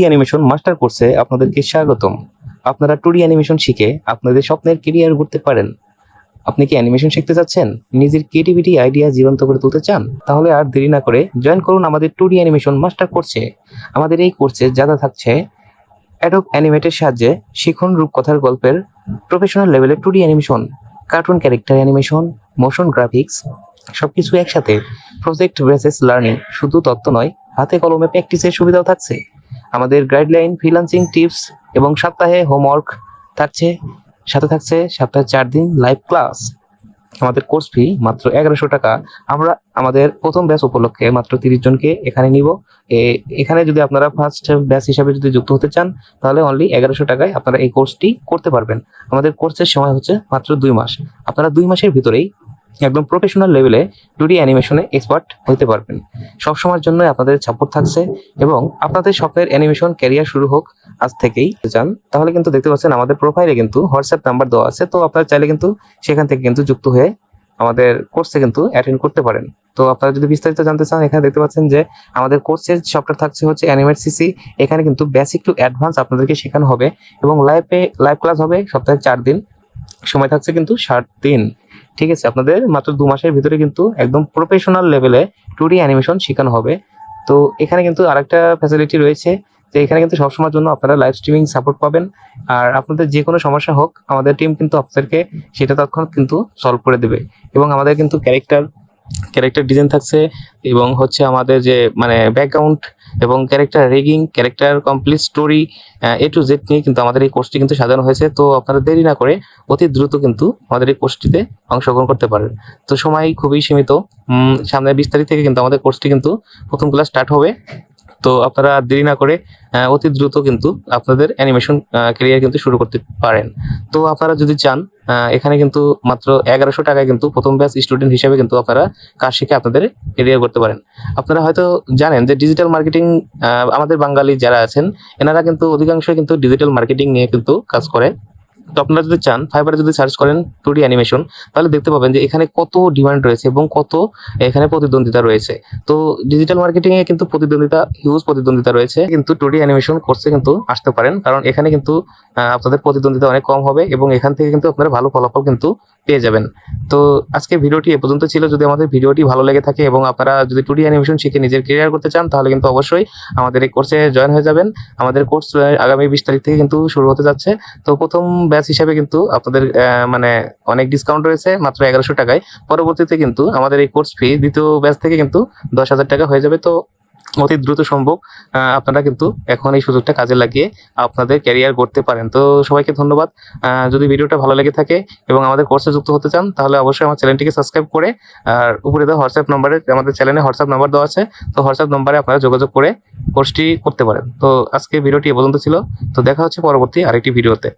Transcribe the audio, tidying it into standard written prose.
Animation master কোর্সে আপনাদেরকে স্বাগতম। আপনারা 2D অ্যানিমেশন শিখে আপনাদের স্বপ্নের ক্যারিয়ার গড়তে পারেন। আপনি কি অ্যানিমেশন শিখতে চাচ্ছেন? নিজের ক্রিয়েটিভিটি আইডিয়া জীবন্ত করে তুলতে চান? তাহলে আর দেরি না করে জয়েন করুন আমাদের 2D অ্যানিমেশন মাস্টার কোর্সে। আমাদের এই কোর্সে যা থাকছে অ্যাডোব অ্যানিমেটের সাহায্যে শিখুন রূপকথার গল্পের প্রফেশনাল লেভেলের 2D animation, cartoon character animation, motion graphics সবকিছু একসাথে। প্রজেক্ট বেসিস লার্নিং, শুধু তত্ত্ব নয়, হাতে কলমে প্র্যাকটিসের সুবিধাও থাকছে। আমাদের গাইডলাইন, ফ্রিল্যান্সিং টিপস এবং সপ্তাহে হোমওয়ার্ক থাকছে। সাথে থাকছে সপ্তাহে 4 দিন লাইভ ক্লাস। আমাদের কোর্স ফি মাত্র 1100 টাকা। আমরা আমাদের প্রথম ব্যাচ উপলক্ষে মাত্র 30 জনকে এখানে নিব। এখানে যদি আপনারা ফার্স্ট ব্যাচ হিসাবে যদি যুক্ত হতে চান, তাহলে অনলি 1100 টাকায় আপনারা এই কোর্সটি করতে পারবেন। আমাদের কোর্সের সময় হচ্ছে মাত্র 2 মাস। আপনারা 2 মাসের ভিতরেই একদম প্রফেশনাল লেভেলে 2D অ্যানিমেশনে এক্সপার্ট হতে পারবেন। সবসময়ের জন্য আপনাদের সাপোর্ট থাকছে এবং আপনাদের স্বপ্নের অ্যানিমেশন ক্যারিয়ার শুরু হোক আজ থেকেই। চান তাহলে কিন্তু দেখতে পাচ্ছেন আমাদের প্রোফাইলে কিন্তু হোয়াটসঅ্যাপ নাম্বার দেওয়া আছে, তো আপনারা চাইলে কিন্তু সেখান থেকে কিন্তু যুক্ত হয়ে আমাদের কোর্সে কিন্তু অ্যাটেন্ড করতে পারেন। তো আপনারা যদি বিস্তারিত জানতে চান, এখানে দেখতে পাচ্ছেন যে আমাদের কোর্সের সফটওয়্যার থাকছে হচ্ছে অ্যানিমেট সিসি। এখানে কিন্তু বেসিক টু অ্যাডভান্স আপনাদেরকে শেখানো হবে এবং লাইভ ক্লাস হবে সপ্তাহে 4 দিন। সময় থাকছে কিন্তু 60 দিন। ঠিক আছে, আপনাদের মাত্র 2 মাসের ভিতরে কিন্তু একদম প্রফেশনাল লেভেলে 2D অ্যানিমেশন শেখানো হবে। তো এখানে কিন্তু আরেকটা ফ্যাসিলিটি রয়েছে যে এখানে কিন্তু সবসময়ের জন্য আপনারা লাইভ স্ট্রিমিং সাপোর্ট পাবেন। আর আপনাদের যে কোনো সমস্যা হোক, আমাদের টিম কিন্তু আপনাদেরকে সেটা তৎক্ষণাৎ কিন্তু সলভ করে দেবে। এবং আমাদের কিন্তু ক্যারেক্টার ডিজাইন থাকছে এবং হচ্ছে আমাদের যে মানে ব্যাকগ্রাউন্ড এবং character rigging, character complete story A to Z নিয়ে কিন্তু আমাদের এই কোর্সটি কিন্তু সাজানো হয়েছে। তো আপনারা দেরি না করে অতি দ্রুত কিন্তু আমাদের এই কোর্সটিতে অংশগ্রহণ করতে পারেন। তো সময় খুবই সীমিত। সামনে 20 তারিখ থেকে কিন্তু আমাদের কোর্সটি কিন্তু প্রথম ক্লাস স্টার্ট হবে। তো আপনারা দেরি না করে অতি দ্রুত কিন্তু আপনাদের অ্যানিমেশন ক্যারিয়ার কিন্তু শুরু করতে পারেন। তো আপনারা যদি চান, এখানে কিন্তু মাত্র 1100 টাকায় কিন্তু প্রথম ব্যাচ স্টুডেন্ট হিসেবে কিন্তু আপনারা কাজ শিখে আপনাদের ক্যারিয়ার করতে পারেন। আপনারা হয়তো জানেন যে ডিজিটাল মার্কেটিং, আমাদের বাঙালি যারা আছেন এনারা কিন্তু অধিকাংশই কিন্তু ডিজিটাল মার্কেটিং নিয়ে কিন্তু কাজ করে। তো আপনারা যদি চান, ফাইবারে যদি সার্চ করেন 2D অ্যানিমেশন, তাহলে দেখতে পাবেন যে এখানে কত ডিমান্ড রয়েছে এবং কত এখানে প্রতিদ্বন্দ্বিতা রয়েছে। তো ডিজিটাল মার্কেটিং এ কিন্তু হিউজ প্রতিদ্বন্দ্বিতা রয়েছে, কিন্তু 2D অ্যানিমেশন কোর্সে কিন্তু আসতে পারেন, কারণ এখানে কিন্তু আপনাদের প্রতিদ্বন্দ্বিতা অনেক কম হবে এবং এখান থেকে কিন্তু আপনারা ভালো ফলাফল কিন্তু পেয়ে যাবেন। তো আজকে ভিডিওটি এ পর্যন্ত ছিল। যদি আমাদের ভিডিওটি ভালো লেগে থাকে এবং আপনারা যদি 2D অ্যানিমেশন শিখে নিজের ক্যারিয়ার করতে চান, তাহলে কিন্তু অবশ্যই আমাদের এই কোর্সে জয়েন হয়ে যাবেন। আমাদের কোর্স আগামী 20 তারিখ থেকে কিন্তু শুরু হতে যাচ্ছে। তো প্রথম ব্যাচ হিসাবে কিন্তু আপনাদের মানে অনেক ডিসকাউন্ট রয়েছে মাত্র 1100 টাকায়। পরবর্তীতে কিন্তু আমাদের এই কোর্স ফি দ্বিতীয় ব্যাচ থেকে কিন্তু 10,000 টাকা হয়ে যাবে। তো অতি দ্রুত সম্ভব আপনারা কিন্তু এখন এই সুযোগটা কাজে লাগিয়ে আপনাদের ক্যারিয়ার করতে পারেন। তো সবাইকে ধন্যবাদ। যদি ভিডিওটা ভালো লেগে থাকে এবং আমাদের কোর্সে যুক্ত হতে চান, তাহলে অবশ্যই আমার চ্যানেলটিকে সাবস্ক্রাইব করে আর উপরে দেওয়া হোয়াটসঅ্যাপ নাম্বারে, আমাদের চ্যানেলে হোয়াটসঅ্যাপ নাম্বার দেওয়া আছে, তো হোয়াটসঅ্যাপ নাম্বারে আপনারা যোগাযোগ করে কোর্সটি করতে পারেন। তো আজকে ভিডিওটি এ পর্যন্ত ছিল। তো দেখা হচ্ছে পরবর্তী আরেকটি ভিডিওতে।